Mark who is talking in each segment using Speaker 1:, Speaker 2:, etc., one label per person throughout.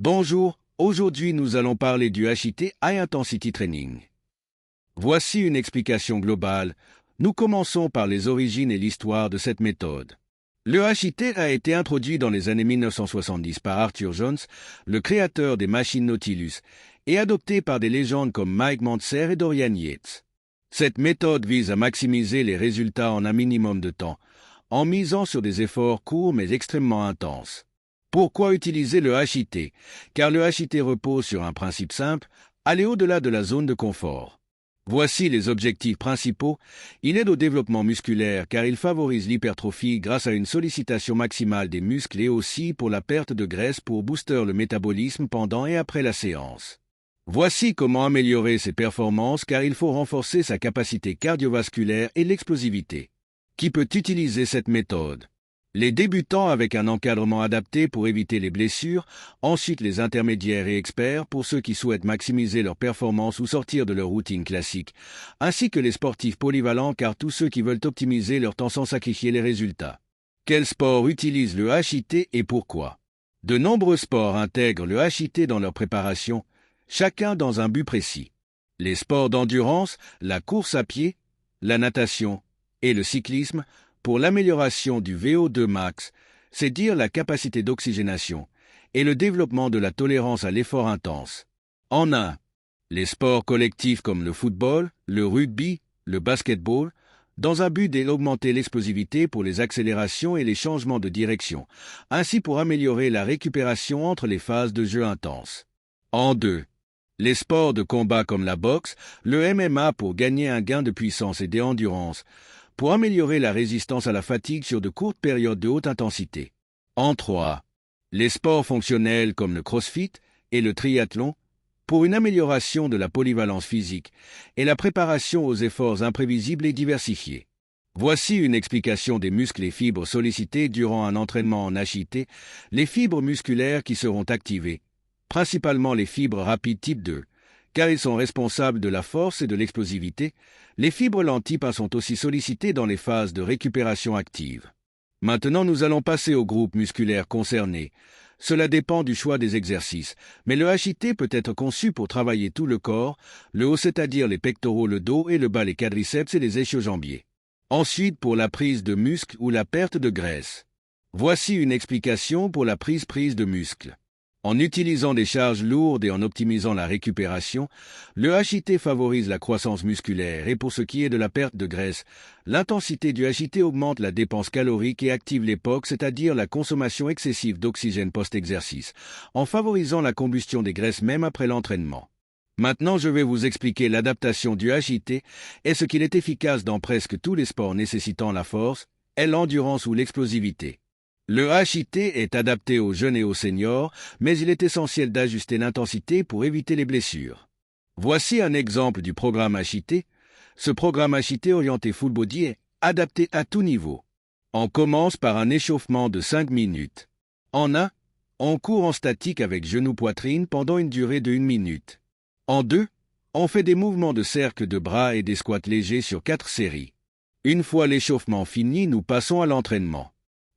Speaker 1: Bonjour, aujourd'hui nous allons parler du HIIT High Intensity Training. Voici une explication globale. Nous commençons par les origines et l'histoire de cette méthode. Le HIIT a été introduit dans les années 1970 par Arthur Jones, le créateur des machines Nautilus, et adopté par des légendes comme Mike Mentzer et Dorian Yates. Cette méthode vise à maximiser les résultats en un minimum de temps, en misant sur des efforts courts mais extrêmement intenses. Pourquoi utiliser le HIIT? Car le HIIT repose sur un principe simple, aller au-delà de la zone de confort. Voici les objectifs principaux. Il aide au développement musculaire car il favorise l'hypertrophie grâce à une sollicitation maximale des muscles et aussi pour la perte de graisse pour booster le métabolisme pendant et après la séance. Voici comment améliorer ses performances car il faut renforcer sa capacité cardiovasculaire et l'explosivité. Qui peut utiliser cette méthode? Les débutants avec un encadrement adapté pour éviter les blessures, ensuite les intermédiaires et experts pour ceux qui souhaitent maximiser leur performance ou sortir de leur routine classique, ainsi que les sportifs polyvalents car tous ceux qui veulent optimiser leur temps sans sacrifier les résultats. Quel sport utilise le HIIT et pourquoi? De nombreux sports intègrent le HIIT dans leur préparation, chacun dans un but précis. Les sports d'endurance, la course à pied, la natation et le cyclisme, pour l'amélioration du VO2 max, c'est dire la capacité d'oxygénation, et le développement de la tolérance à l'effort intense. En un, les sports collectifs comme le football, le rugby, le basketball, dans un but d'augmenter l'explosivité pour les accélérations et les changements de direction, ainsi pour améliorer la récupération entre les phases de jeu intense. En deux, les sports de combat comme la boxe, le MMA pour gagner un gain de puissance et d'endurance, pour améliorer la résistance à la fatigue sur de courtes périodes de haute intensité. En 3. Les sports fonctionnels comme le crossfit et le triathlon, pour une amélioration de la polyvalence physique et la préparation aux efforts imprévisibles et diversifiés. Voici une explication des muscles et fibres sollicités durant un entraînement en HIIT, les fibres musculaires qui seront activées, principalement les fibres rapides type 2, car ils sont responsables de la force et de l'explosivité. Les fibres lentilles sont aussi sollicitées dans les phases de récupération active. Maintenant, nous allons passer aux groupes musculaires concernés. Cela dépend du choix des exercices, mais le HIIT peut être conçu pour travailler tout le corps, le haut c'est-à-dire les pectoraux, le dos et le bas les quadriceps et les ischio-jambiers. Ensuite, pour la prise de muscle ou la perte de graisse. Voici une explication pour la prise de muscle. En utilisant des charges lourdes et en optimisant la récupération, le HIIT favorise la croissance musculaire et pour ce qui est de la perte de graisse, l'intensité du HIIT augmente la dépense calorique et active l'EPOC, c'est-à-dire la consommation excessive d'oxygène post-exercice, en favorisant la combustion des graisses même après l'entraînement. Maintenant, je vais vous expliquer l'adaptation du HIIT et ce qu'il est efficace dans presque tous les sports nécessitant la force, et l'endurance ou l'explosivité. Le HIIT est adapté aux jeunes et aux seniors, mais il est essentiel d'ajuster l'intensité pour éviter les blessures. Voici un exemple du programme HIIT. Ce programme HIIT orienté full body est adapté à tout niveau. On commence par un échauffement de 5 minutes. En 1, on court en statique avec genou-poitrine pendant une durée de 1 minute. En 2, on fait des mouvements de cercle de bras et des squats légers sur 4 séries. Une fois l'échauffement fini, nous passons à l'entraînement.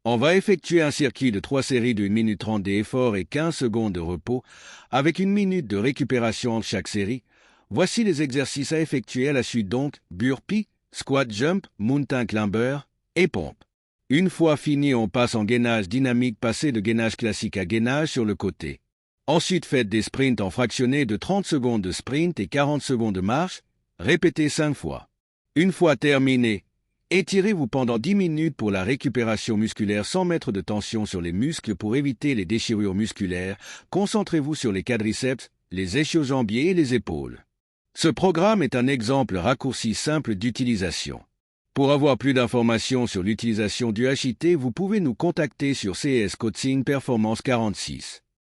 Speaker 1: On va effectuer un circuit de 3 séries de 1 minute 30 d'effort et 15 secondes de repos, avec 1 minute de récupération entre chaque série. Voici les exercices à effectuer à la suite donc, burpee, squat jump, mountain climber et pompe. Une fois fini, on passe en gainage dynamique, passé de gainage classique à gainage sur le côté. Ensuite, faites des sprints en fractionnés de 30 secondes de sprint et 40 secondes de marche, répétez 5 fois. Une fois terminé, étirez-vous pendant 10 minutes pour la récupération musculaire sans mettre de tension sur les muscles pour éviter les déchirures musculaires. Concentrez-vous sur les quadriceps, les ischio-jambiers et les épaules. Ce programme est un exemple raccourci simple d'utilisation. Pour avoir plus d'informations sur l'utilisation du HIIT, vous pouvez nous contacter sur CS Coaching Performance 46.